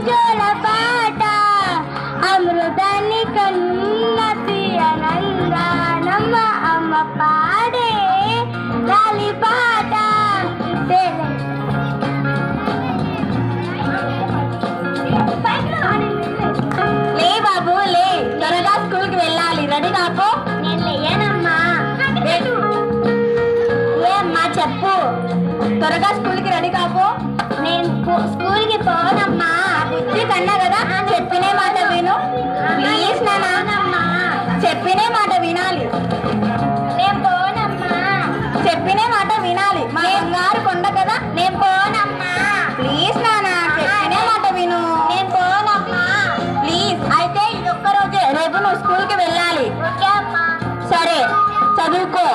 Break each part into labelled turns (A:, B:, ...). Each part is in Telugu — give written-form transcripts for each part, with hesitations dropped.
A: జోల పాట అమృతాన్ని కన్న తీయనందానమ్మ అమ్మ పాడే గాలి పాట. లే బాబు లే, త్వరగా స్కూల్ కి వెళ్ళాలి. రెడీ కాకో. నేను లేయనమ్మా. ఏమ్మా చెప్పు. త్వరగా స్కూల్ కి రెడీ కాకో. నేను స్కూల్ కి పోనమ్మా. బుద్ధి కన్నా కదా, చెప్పినే మాట విను ప్లీజ్. నానమ్మా చెప్పినే మాట వినాలి. నేను పోనమ్మా. చెప్పినే మాట వినాలి. మా బంగారు కొండ కదా. నేను పోనమ్మా. ప్లీజ్ నానా చెప్పినే మాట విను. నేను పోనమ్మా ప్లీజ్. అయితే ఇది ఒక్కరోజే, రేపు నువ్వు స్కూల్ కి వెళ్ళాలి. ఓకే అమ్మా. సరే చదువుకో.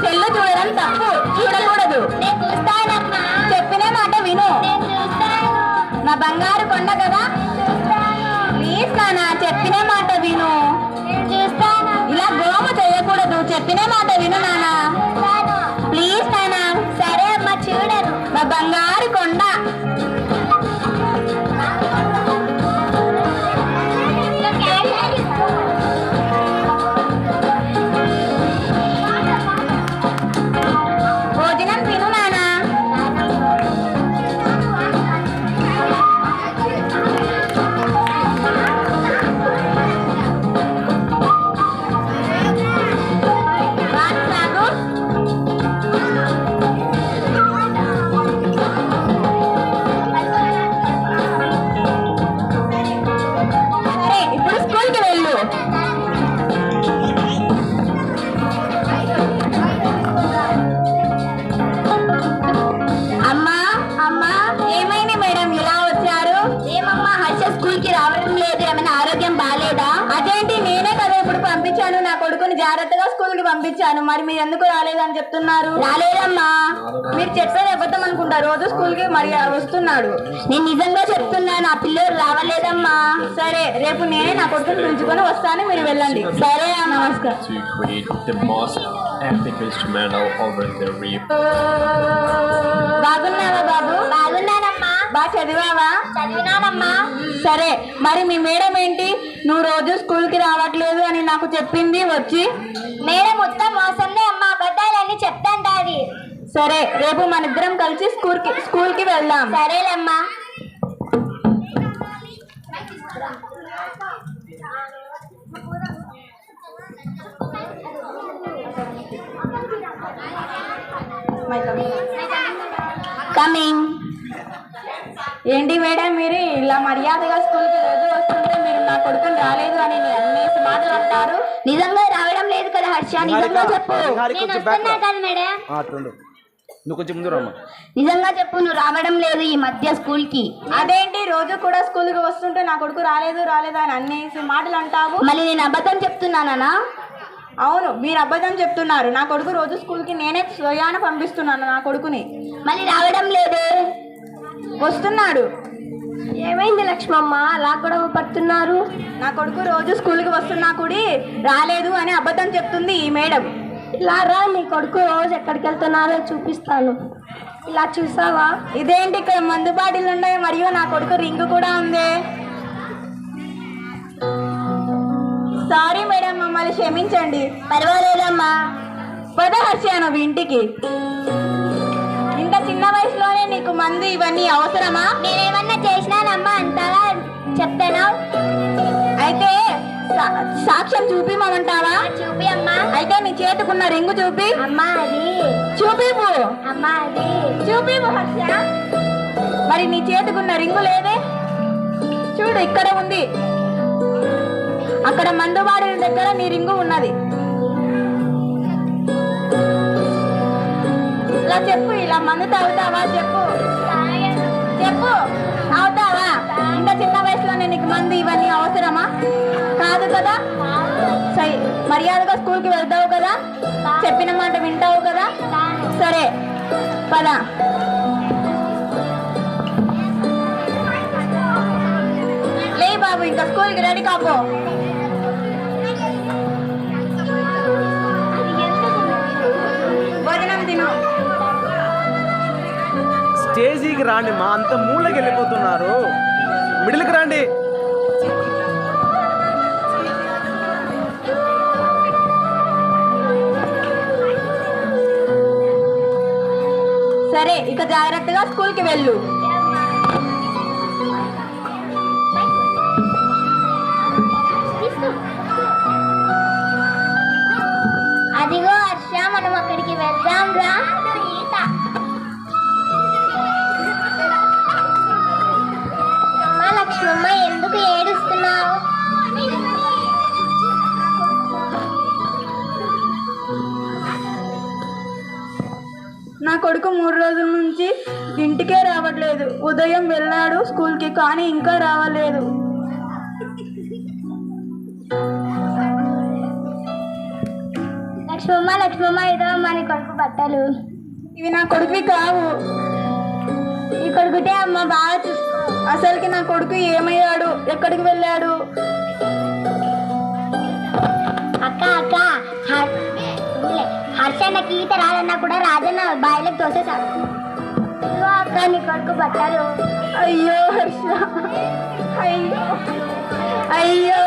A: సెల్లు చూడడం తప్పు, చూడకూడదు. నేను చూస్తానమ్మా. చెప్పినే మాట విను. నేను చూస్తాను. నా బంగారు కొండ కదా. ప్లీజ్ నానా చెప్పినే మాట విను. నేను చూస్తాను. ఇలా గోమ చేయకూడదు. చెప్పినే మాట విను నానా. ప్లీజ్ నానా. సరే అమ్మా చూడను. నా బంగారు కొండ. భోజనం తిను నానా. సరే ఇప్పుడు స్కూల్ కి వెళ్ళు. అమ్మా అమ్మా ఏమైంది మేడం ఇలా వచ్చారు? ఏమమ్మా హర్ష స్కూల్ కి రావడం లేదు, ఏమైనా ఆరోగ్యం బాగాలేదా? అదేంటి, నేనే కదా ఇప్పుడు పంపించాను. నా కొడుకుని జాగ్రత్తగా స్కూల్ కి పంపించాను. మరి మీరు ఎందుకు రాలేదని చెప్తున్నారు? రాలేదమ్మా. మీరు చెప్పేది అబద్ధం అనుకుంటా. రోజు స్కూల్ కి మరి వస్తున్నాడు. నేను నిజంగా చెప్తున్నా, నా పిల్లలు రావలేదమ్మా. సరే రేపు నేనే నా కొడుకుని పిలుచుకొని వస్తాను, మీరు వెళ్ళండి. సరే నమస్కారం.
B: To create the most epic instrumental over the reef.
A: బాగున్నావా బాబు? బాగున్నానమ్మా. బాగా చదివావా? చదివినానమ్మా. సరే మరి మీ మేడం ఏంటి నువ్వు రోజు స్కూల్ కి రావట్లేదు అని నాకు చెప్పింది వచ్చి? మేడం మొత్తం మోసంలే అమ్మా, అబద్ధాలన్నీ చెప్తాంటాది. సరే రేపు మన ఇద్దరం కలిసి స్కూల్ కి వెళ్దాం. సరేలేమ్మా. కమింగ్. ఏంటి మేడం మీరు ఇలా మర్యాదగా స్కూల్ కి రోజు వస్తుంటే మీరు నా కొడుకుని రాలేదు అని అనేసి మాటలు అంటారు? నిజంగా రావడం లేదు కదా హర్ష, నిజంగా చెప్పు.
C: నువ్వు కొంచెం ముందు రమ్మా.
A: నిజంగా చెప్పు, నువ్వు రావడం లేదు ఈ మధ్య స్కూల్ కి. అదేంటి రోజు కూడా స్కూల్ కి వస్తుంటే నా కొడుకు రాలేదు అని అనేసి మాటలు అంటావు? మళ్ళీ నేను అబద్ధం చెప్తున్నానా? అవును మీరు అబద్ధం చెప్తున్నారు. నా కొడుకు రోజు స్కూల్ కి నేనే స్వయాన పంపిస్తున్నాను నా కొడుకుని. మళ్ళీ రావడం లేదే. వస్తున్నాడు. ఏమైంది లక్ష్మమ్మ అలా కూడా పడుతున్నారు? నా కొడుకు రోజు స్కూల్ కి వస్తున్నా కూడా రాలేదు అని అబద్ధం చెప్తుంది ఈ మేడం. ఇలా రా, నీ కొడుకు రోజు ఎక్కడికి వెళ్తున్నారో చూపిస్తాను. ఇలా చూసావా? ఇదేంటి ఇక్కడ మందు బాటిల్ ఉన్నాయి, మరియు నా కొడుకు రింగ్ కూడా ఉంది. సారీ మేడం, మమ్మల్ని క్షమించండి. పర్వాలేదమ్మా. పద హర్ష నువ్వు ఇంటికి. ఇంత చిన్న వయసులోనే నీకు మందు ఇవన్నీ అవసరమా? నేనేమన్నా చేసినానమ్మా అంతలా చెప్తాను. అయితే సాక్ష్యం చూపిమంటావా? చూపి అమ్మా. అయితే నీ చేతుకున్న రింగు చూపి. అమ్మా అది చూపిపు. అమ్మా అది చూపిపు హర్ష. మరి నీ చేతుకున్న రింగు లేదే? చూడు ఇక్కడ ఉంది. అక్కడ మందుబాడి దగ్గర నీ రింగు ఉన్నది. ఇలా చెప్పు, ఇలా మందు తాగుతావా? చెప్పు చెప్పు, తాగుతావా? ఇంత చిన్న వయసులోనే నీకు మందు ఇవన్నీ అవసరమా? కాదు కదా. మర్యాదగా స్కూల్ కి వెళ్తావు కదా, చెప్పిన మాట వింటావు కదా. సరే పద. లే బాబు ఇంకా స్కూల్కి రెడీ కాపో. భోజనం తిను.
C: స్టేజీకి రాండి మా, అంత మూలకి వెళ్ళిపోతున్నారు. మిడిల్కి రండి.
A: సరే, ఇక జాగ్రత్తగా స్కూల్కి వెళ్ళు.
D: అదిగో హర్ష, మనం అక్కడికి వెళ్దాం రా. అమ్మా లక్ష్మమ్మ, ఎందుకు ఏడుస్తున్నావు?
A: నా కొడుకు 3 రోజుల నుంచి ఇంటికే రావట్లేదు. ఉదయం వెళ్ళాడు స్కూల్కి, కానీ ఇంకా రావలేదు.
D: లక్ష్మమ్మ లక్ష్మమ్మ, ఇదో మన కొడుకు బట్టలు.
A: ఇవి నా కొడుకువి కావు.
D: ఈ కొడుకుటే అమ్మ, బాగా చూసుకో.
A: అసలుకి నా కొడుకు ఏమయ్యాడు, ఎక్కడికి వెళ్ళాడు?
D: అక్క అక్క, హర్షన్నకి ఈత రాదన్నా కూడా రాజన్న బాయిలకు తోసేశాడు. ఇదిగో అక్క, నీ కొడుకు బట్టలు.
A: అయ్యో హర్ష, అయ్యో అయ్యో.